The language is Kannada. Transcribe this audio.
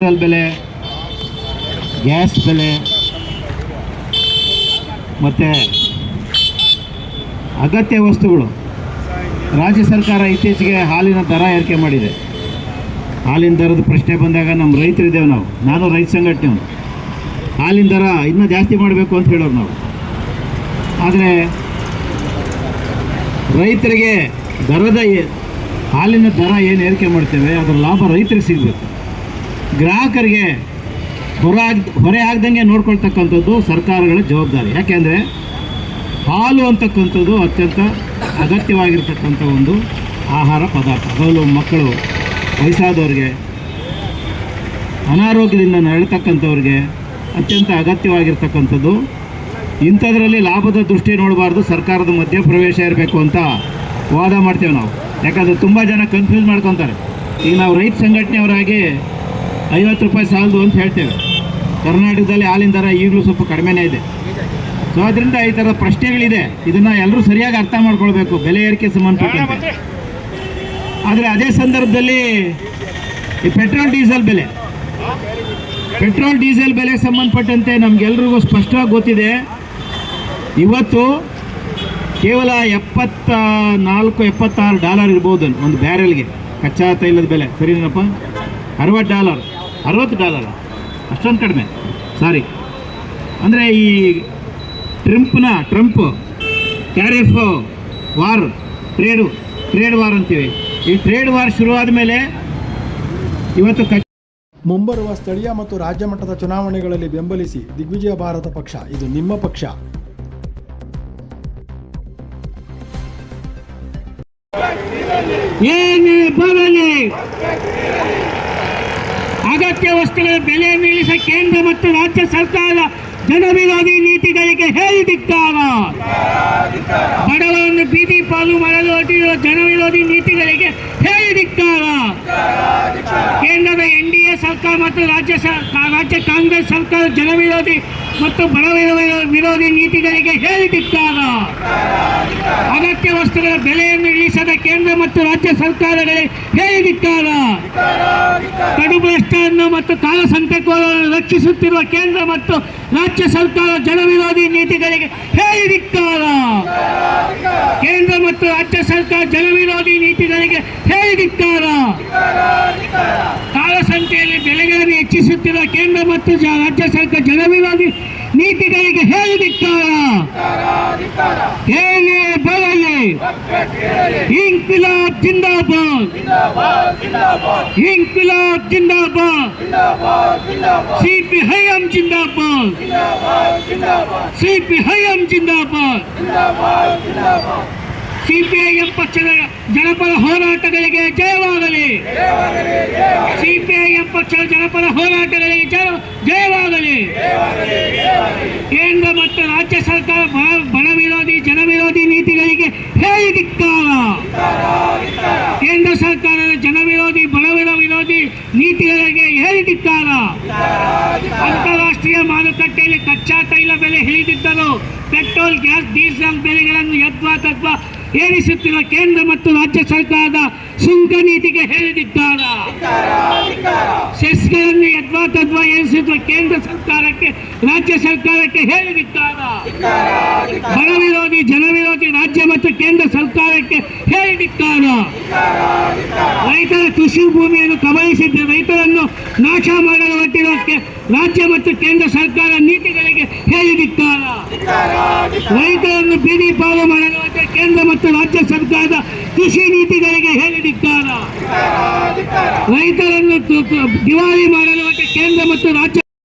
ಬೆಲೆ, ಗ್ಯಾಸ್ ಬೆಲೆ ಮತ್ತು ಅಗತ್ಯ ವಸ್ತುಗಳು ರಾಜ್ಯ ಸರ್ಕಾರ ಇತ್ತೀಚೆಗೆ ಹಾಲಿನ ದರ ಏರಿಕೆ ಮಾಡಿದೆ. ಹಾಲಿನ ದರದ ಪ್ರಶ್ನೆ ಬಂದಾಗ ನಮ್ಮ ರೈತರಿದ್ದೇವೆ, ನಾನು ರೈತ ಸಂಘಟನೆ, ಹಾಲಿನ ದರ ಇನ್ನೂ ಜಾಸ್ತಿ ಮಾಡಬೇಕು ಅಂತ ಹೇಳೋರು ನಾವು. ಆದರೆ ರೈತರಿಗೆ ಹಾಲಿನ ದರ ಏನು ಏರಿಕೆ ಮಾಡ್ತೇವೆ ಅದರ ಲಾಭ ರೈತರಿಗೆ ಸಿಗಬೇಕು. ಗ್ರಾಹಕರಿಗೆ ಹೊರೆ ಆಗದಂಗೆ ನೋಡ್ಕೊಳ್ತಕ್ಕಂಥದ್ದು ಸರ್ಕಾರಗಳ ಜವಾಬ್ದಾರಿ. ಯಾಕೆಂದರೆ ಹಾಲು ಅಂತಕ್ಕಂಥದ್ದು ಅತ್ಯಂತ ಅಗತ್ಯವಾಗಿರ್ತಕ್ಕಂಥ ಒಂದು ಆಹಾರ ಪದಾರ್ಥ. ಅದರಲ್ಲೂ ಮಕ್ಕಳು, ವಯಸ್ಸಾದವ್ರಿಗೆ, ಅನಾರೋಗ್ಯದಿಂದ ನರಳತಕ್ಕಂಥವ್ರಿಗೆ ಅತ್ಯಂತ ಅಗತ್ಯವಾಗಿರ್ತಕ್ಕಂಥದ್ದು. ಇಂಥದ್ರಲ್ಲಿ ಲಾಭದ ದೃಷ್ಟಿ ನೋಡಬಾರ್ದು, ಸರ್ಕಾರದ ಮಧ್ಯಪ್ರವೇಶ ಇರಬೇಕು ಅಂತ ವಾದ ಮಾಡ್ತೇವೆ ನಾವು. ಯಾಕಂದರೆ ತುಂಬ ಜನ ಕನ್ಫ್ಯೂಸ್ ಮಾಡ್ಕೊತಾರೆ. ಈಗ ನಾವು ರೈತ ಸಂಘಟನೆಯವರಾಗಿ 50 ರೂಪಾಯಿ ಸಾಲದು ಅಂತ ಹೇಳ್ತೇವೆ. ಕರ್ನಾಟಕದಲ್ಲಿ ಹಾಲಿನ ದರ ಈಗಲೂ ಸ್ವಲ್ಪ ಕಡಿಮೆನೇ ಇದೆ. ಸೊ ಅದರಿಂದ ಈ ಥರ ಪ್ರಶ್ನೆಗಳಿದೆ. ಇದನ್ನು ಎಲ್ಲರೂ ಸರಿಯಾಗಿ ಅರ್ಥ ಮಾಡ್ಕೊಳ್ಬೇಕು, ಬೆಲೆ ಏರಿಕೆ ಸಂಬಂಧಪಟ್ಟಂತೆ. ಆದರೆ ಅದೇ ಸಂದರ್ಭದಲ್ಲಿ ಈ ಪೆಟ್ರೋಲ್ ಡೀಸೆಲ್ ಬೆಲೆಗೆ ಸಂಬಂಧಪಟ್ಟಂತೆ ನಮಗೆಲ್ರಿಗೂ ಸ್ಪಷ್ಟವಾಗಿ ಗೊತ್ತಿದೆ. ಇವತ್ತು ಕೇವಲ $74-76 ಇರ್ಬೋದು ಒಂದು ಬ್ಯಾರೆಲ್ಗೆ ಕಚ್ಚಾ ತೈಲದ ಬೆಲೆ. ಸರಿನಪ್ಪ? $60 ಅಷ್ಟೊಂದು ಕಡಿಮೆ. ಸಾರಿ, ಅಂದರೆ ಈ Trump tariff war, trade war ಅಂತೀವಿ. ಈ ಟ್ರೇಡ್ ವಾರ್ ಶುರುವಾದ ಮೇಲೆ ಇವತ್ತು ಮುಂಬರುವ ಸ್ಥಳೀಯ ಮತ್ತು ರಾಜ್ಯ ಮಟ್ಟದ ಚುನಾವಣೆಗಳಲ್ಲಿ ಬೆಂಬಲಿಸಿ ದಿಗ್ವಿಜಯ ಭಾರತ ಪಕ್ಷ, ಇದು ನಿಮ್ಮ ಪಕ್ಷ. ಏನೇ ಬರಲಿ ಅಗತ್ಯ ವಸ್ತುಗಳ ಬೆಲೆ ಇಳಿಸ ಕೇಂದ್ರ ಮತ್ತು ರಾಜ್ಯ ಸರ್ಕಾರ ಜನವಿರೋಧಿ ನೀತಿಗಳಿಗೆ ಹೇಳಿದಿಕ್ಕಾರ. ಬಡವರನ್ನು ಬೀದಿ ಪಾಲು ಮಾಡಲು ಹೊರಟಿರುವ ಜನವಿರೋಧಿ ನೀತಿಗಳಿಗೆ ಹೇಳಿದಿಕ್ಕಾರ. ಕೇಂದ್ರದ NDA ಸರ್ಕಾರ ಮತ್ತು ರಾಜ್ಯ ಕಾಂಗ್ರೆಸ್ ಸರ್ಕಾರ ಜನವಿರೋಧಿ ಮತ್ತು ಬಡವರ ವಿರೋಧಿ ನೀತಿಗಳಿಗೆ ಹೇಳಿದಿಕ್ಕಾರ. ಅಗತ್ಯ ವಸ್ತುಗಳ ಬೆಲೆಯನ್ನು ಇಳಿಸದ ಕೇಂದ್ರ ಮತ್ತು ರಾಜ್ಯ ಸರ್ಕಾರಗಳಿಗೆ ಹೇಳಿದಿಕ್ಕಾರ. ಕಡು ಭ್ರಷ್ಟರನ್ನು ಮತ್ತು ಕಾಲಸಂತೆಕೋರರನ್ನು ರಕ್ಷಿಸುತ್ತಿರುವ ಕೇಂದ್ರ ಮತ್ತು ರಾಜ್ಯ ಸರ್ಕಾರ ಜನವಿರೋಧಿ ನೀತಿಗಳಿಗೆ ಹೇಳಿದಿಕ್ಕಾರ. ಕೇಂದ್ರ ಮತ್ತು ರಾಜ್ಯ ಸರ್ಕಾರ ಜನವಿರೋಧಿ ನೀತಿಗಳಿಗೆ ಹೇಳಿದಿಕ್ಕಾರ. ಕಾಲಸಂತೆಯಲ್ಲಿ ಬೆಲೆಗಳನ್ನು ಹೆಚ್ಚಿಸುತ್ತಿರುವ ಕೇಂದ್ರ ಮತ್ತು ರಾಜ್ಯ ಸರ್ಕಾರ ಜನವಿರೋಧಿ ನೀತಿಗಳಿಗೆ ಹೇಳಿದಿಕ್ಕಾರ. ಏನೇ ಬರಲಿ ಇನ್ಕಿಲಾಬ್ ಜಿಂದಾಬಾದ್, ಇನ್ಕಿಲಾಬ್ ಜಿಂದಾಬಾದ್, CPIM ಜಿಂದಾಬಾದ್, CPIM ಜಿಂದಾಬಾದ್. CPIM ಪಕ್ಷದ ಜನಪರ ಹೋರಾಟಗಳಿಗೆ ಜಯವಾಗಲಿ. CPIM ಪಕ್ಷದ ಜನಪರ ಹೋರಾಟಗಳಿಗೆ ಜಯವಾಗಲಿ. ಕೇಂದ್ರ ಮತ್ತು ರಾಜ್ಯ ಸರ್ಕಾರ ಬಡ ವಿರೋಧಿ ಜನವಿರೋಧಿ ನೀತಿಗಳಿಗೆ ಹೇಳಿದಿಕ್ಕಾರ. ಕೇಂದ್ರ ಸರ್ಕಾರದ ಜನವಿರೋಧಿ ಬಡವರ ವಿರೋಧಿ ನೀತಿಗಳಿಗೆ ಹೇಳಿದಿಕ್ಕಾರ. ಅಂತಾರಾಷ್ಟ್ರೀಯ ಮಾರುಕಟ್ಟೆಯಲ್ಲಿ ಕಚ್ಚಾ ತೈಲ ಬೆಲೆ ಇಳಿದಿದ್ದರು. ಪೆಟ್ರೋಲ್, ಗ್ಯಾಸ್, ಡೀಸೆಲ್ ಬೆಲೆಗಳನ್ನು ಯಥಾತಥವಾಗಿ ಏರಿಸುತ್ತಿರುವ ಕೇಂದ್ರ ಮತ್ತು ರಾಜ್ಯ ಸರ್ಕಾರದ ಸುಂಕ ನೀತಿಗೆ ಹೇಳಿದಿಕ್ಕಾರ. ಸೆಸ್ಗಳನ್ನು ಯಥಾತಥವಾಗಿ ಏರಿಸುತ್ತಿರುವ ಕೇಂದ್ರ ಸರ್ಕಾರಕ್ಕೆ, ರಾಜ್ಯ ಸರ್ಕಾರಕ್ಕೆ ಹೇಳಿದಿಕ್ಕಾರ. ಬಡ ವಿರೋಧಿ ಜನವಿರೋಧಿ ರಾಜ್ಯ ಮತ್ತು ಕೇಂದ್ರ ಸರ್ಕಾರಕ್ಕೆ ಹೇಳಿದಿಕ್ಕಾರ. ರೈತರ ಕೃಷಿ ಭೂಮಿಯನ್ನು ಕಬಳಿಸಿದ್ದು ರೈತರನ್ನು ನಾಶ ಮಾಡಲು ಹೊರಟಿರುವ ರಾಜ್ಯ ಮತ್ತು ಕೇಂದ್ರ ಸರ್ಕಾರ ನೀತಿಗಳಿಗೆ ಹೇಳಿದಿಕ್ಕಾರ. ರೈತರನ್ನು ಬೀದಿ ಪಾಲು ಮಾಡಲು ಹೊರಟಿರುವ ಕೇಂದ್ರ ಮತ್ತು ರಾಜ್ಯ ಸರ್ಕಾರದ ಕೃಷಿ ನೀತಿಗಳಿಗೆ ಹೇಳಿದಿಕ್ಕಾರ. ರೈತರನ್ನು ದಿವಾಳಿ ಮಾಡಲು ಹೊರಟಿರುವ ಕೇಂದ್ರ ಮತ್ತು ರಾಜ್ಯ